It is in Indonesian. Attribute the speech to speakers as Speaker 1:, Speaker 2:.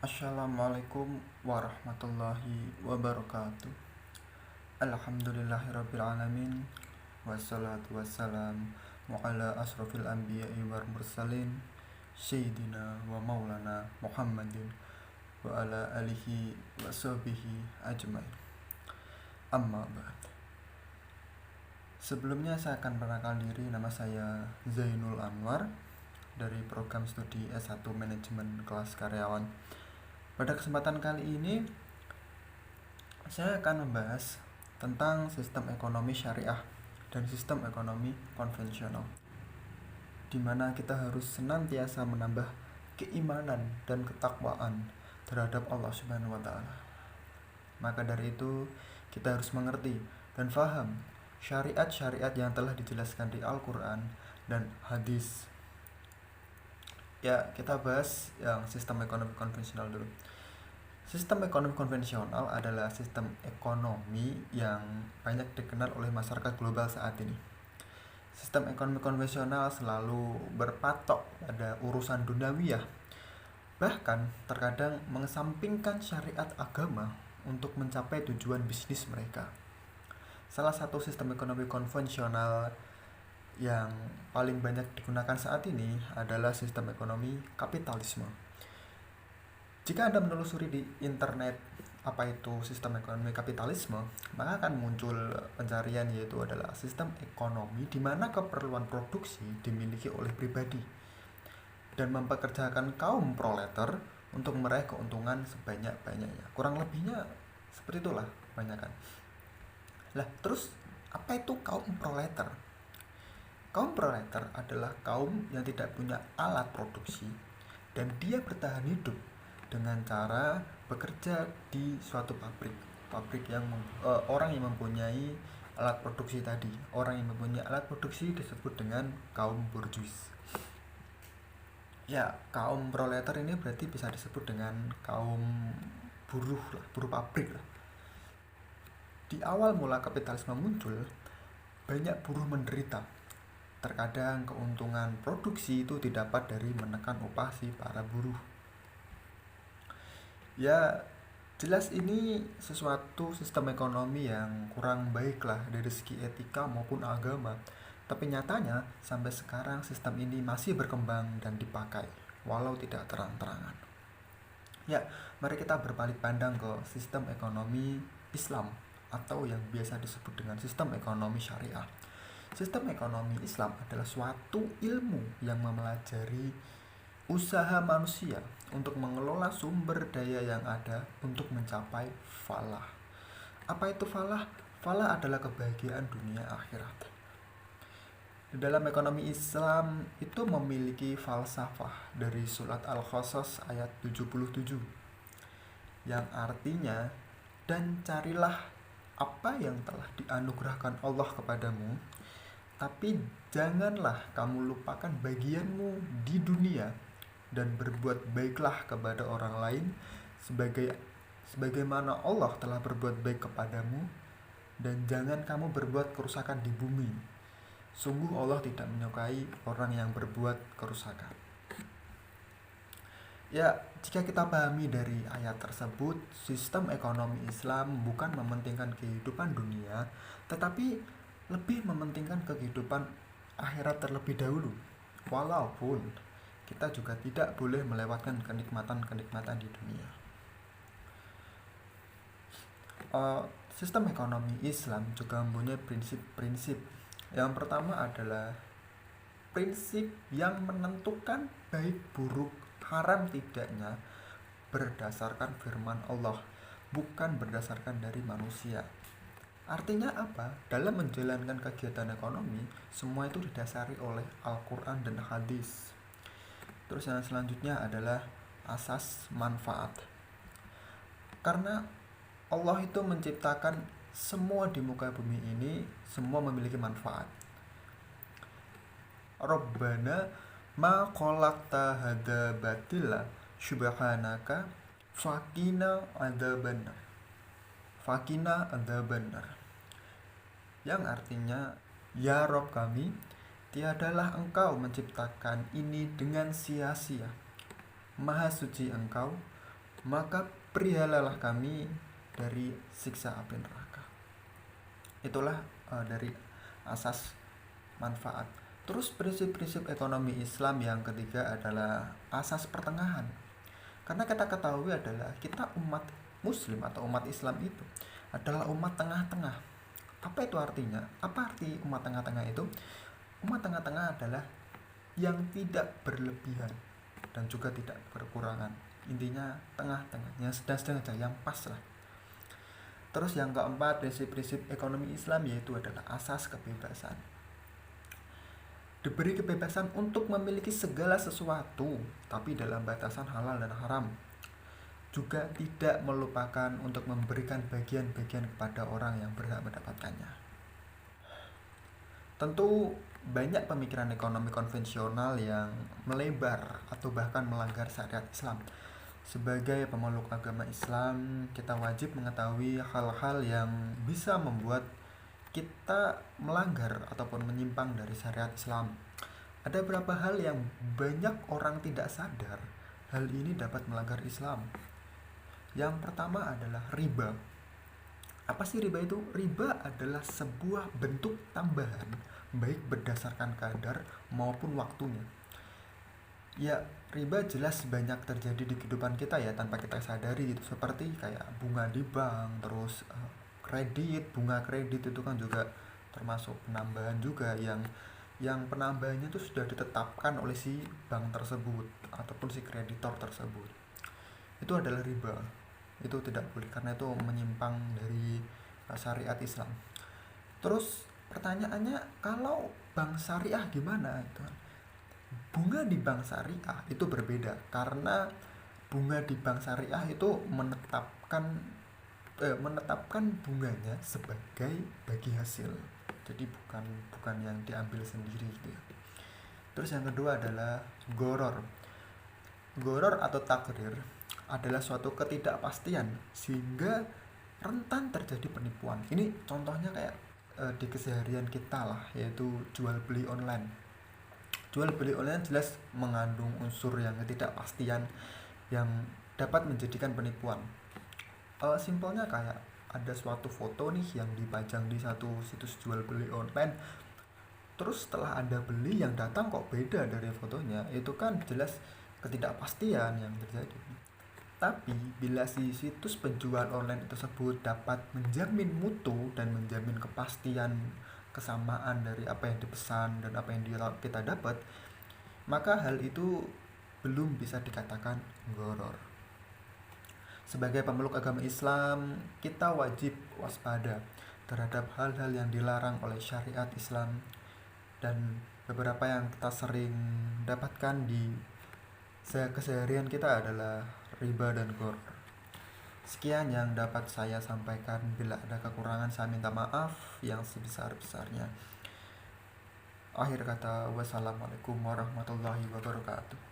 Speaker 1: Assalamualaikum warahmatullahi wabarakatuh. Alhamdulillahirrabbilalamin. Wassalatu wassalam ala asrafil anbiya'i wal mursalin Sayyidina wa maulana Muhammadin wa ala alihi wa sahbihi ajmain. Amma ba'd. Sebelumnya saya akan perkenalkan diri. Nama saya Zainul Anwar dari program studi S1 Manajemen Kelas Karyawan. Pada kesempatan kali ini saya akan membahas tentang sistem ekonomi syariah dan sistem ekonomi konvensional, di mana kita harus senantiasa menambah keimanan dan ketakwaan terhadap Allah Subhanahu wa taala. Maka dari itu kita harus mengerti dan faham syariat-syariat yang telah dijelaskan di Al-Qur'an dan hadis. Ya, kita bahas yang sistem ekonomi konvensional dulu. Sistem ekonomi konvensional adalah sistem ekonomi yang banyak dikenal oleh masyarakat global saat ini. Sistem ekonomi konvensional selalu berpatok pada urusan duniawiyah, bahkan terkadang mengesampingkan syariat agama untuk mencapai tujuan bisnis mereka. Salah satu sistem ekonomi konvensional yang paling banyak digunakan saat ini adalah sistem ekonomi kapitalisme. Jika Anda menelusuri di internet apa itu sistem ekonomi kapitalisme, maka akan muncul pencarian yaitu adalah sistem ekonomi di mana keperluan produksi dimiliki oleh pribadi dan mempekerjakan kaum proletar untuk meraih keuntungan sebanyak-banyaknya. Kurang lebihnya seperti itulah kebanyakan. Lah, terus apa itu kaum proletar? Kaum proletar adalah kaum yang tidak punya alat produksi dan dia bertahan hidup dengan cara bekerja di suatu pabrik yang orang yang mempunyai alat produksi tadi. Orang yang mempunyai alat produksi disebut dengan kaum borjuis. Ya, kaum proletar ini berarti bisa disebut dengan kaum buruh lah, buruh pabrik lah. Di awal mula kapitalisme muncul, banyak buruh menderita. Terkadang keuntungan produksi itu didapat dari menekan upah si para buruh. Ya, jelas ini sesuatu sistem ekonomi yang kurang baik lah dari segi etika maupun agama. Tapi nyatanya sampai sekarang sistem ini masih berkembang dan dipakai, walau tidak terang-terangan. Ya, mari kita berbalik pandang ke sistem ekonomi Islam atau yang biasa disebut dengan sistem ekonomi syariah. Sistem ekonomi Islam adalah suatu ilmu yang mempelajari usaha manusia untuk mengelola sumber daya yang ada untuk mencapai falah. Apa itu falah? Falah adalah kebahagiaan dunia akhirat. Di dalam ekonomi Islam itu memiliki falsafah dari surat Al-Qasas ayat 77 yang artinya, dan carilah apa yang telah dianugerahkan Allah kepadamu, tapi janganlah kamu lupakan bagianmu di dunia dan berbuat baiklah kepada orang lain sebagaimana Allah telah berbuat baik kepadamu, dan jangan kamu berbuat kerusakan di bumi. Sungguh Allah tidak menyukai orang yang berbuat kerusakan. Ya, jika kita pahami dari ayat tersebut, sistem ekonomi Islam bukan mementingkan kehidupan dunia, tetapi lebih mementingkan kehidupan akhirat terlebih dahulu. Walaupun kita juga tidak boleh melewatkan kenikmatan-kenikmatan di dunia. Sistem ekonomi Islam juga mempunyai prinsip-prinsip. Yang pertama adalah prinsip yang menentukan baik buruk, haram tidaknya berdasarkan firman Allah, bukan berdasarkan dari manusia. Artinya apa? Dalam menjalankan kegiatan ekonomi, semua itu didasari oleh Al-Quran dan hadis. Terus yang selanjutnya adalah asas manfaat. Karena Allah itu menciptakan semua di muka bumi ini, semua memiliki manfaat. Rabbana ma khalaqta hadza batila subhanaka faqina adzabannar. Faqina adzabannar. Yang artinya, ya Rabb kami, tiadalah engkau menciptakan ini dengan sia-sia. Maha suci engkau, maka perihalalah kami dari siksa api neraka. Itulah dari asas manfaat. Terus prinsip-prinsip ekonomi Islam yang ketiga adalah asas pertengahan. Karena kita ketahui adalah kita umat muslim atau umat Islam itu adalah umat tengah-tengah. Apa itu artinya? Apa arti umat tengah-tengah itu? Umat tengah-tengah adalah yang tidak berlebihan dan juga tidak berkurangan. Intinya tengah-tengah, yang sedang-sedang aja, yang pas lah. Terus yang keempat, prinsip-prinsip ekonomi Islam yaitu adalah asas kebebasan. Diberi kebebasan untuk memiliki segala sesuatu, tapi dalam batasan halal dan haram. Juga tidak melupakan untuk memberikan bagian-bagian kepada orang yang berhak mendapatkannya. Tentu banyak pemikiran ekonomi konvensional yang melebar atau bahkan melanggar syariat Islam. Sebagai pemeluk agama Islam, kita wajib mengetahui hal-hal yang bisa membuat kita melanggar ataupun menyimpang dari syariat Islam. Ada beberapa hal yang banyak orang tidak sadar hal ini dapat melanggar Islam. Yang pertama adalah riba. Apa sih riba itu? Riba adalah sebuah bentuk tambahan, baik berdasarkan kadar maupun waktunya. Ya, riba jelas banyak terjadi di kehidupan kita ya tanpa kita sadari gitu. Seperti kayak bunga di bank, terus kredit, bunga kredit itu kan juga termasuk penambahan juga yang penambahannya itu sudah ditetapkan oleh si bank tersebut ataupun si kreditor tersebut. Itu adalah riba. Itu tidak boleh karena itu menyimpang dari syariat Islam. Terus pertanyaannya, kalau bank syariah gimana itu? Bunga di bank syariah itu berbeda karena bunga di bank syariah itu menetapkan bunganya sebagai bagi hasil. Jadi bukan yang diambil sendiri gitu ya. Terus yang kedua adalah goror. Goror atau takdir adalah suatu ketidakpastian sehingga rentan terjadi penipuan. Ini contohnya kayak di keseharian kita lah, yaitu jual beli online. Jual beli online jelas mengandung unsur yang ketidakpastian yang dapat menjadikan penipuan. Simpelnya kayak ada suatu foto nih yang dipajang di satu situs jual beli online. Terus setelah Anda beli, yang datang kok beda dari fotonya. Itu kan jelas ketidakpastian yang terjadi. Tapi bila si situs penjual online tersebut dapat menjamin mutu dan menjamin kepastian kesamaan dari apa yang dipesan dan apa yang kita dapat, maka hal itu belum bisa dikatakan gharar. Sebagai pemeluk agama Islam, kita wajib waspada terhadap hal-hal yang dilarang oleh syariat Islam, dan beberapa yang kita sering dapatkan di keseharian kita adalah riba dan gharar. Sekian yang dapat saya sampaikan. Bila ada kekurangan saya minta maaf yang sebesar-besarnya. Akhir kata, wassalamualaikum warahmatullahi wabarakatuh.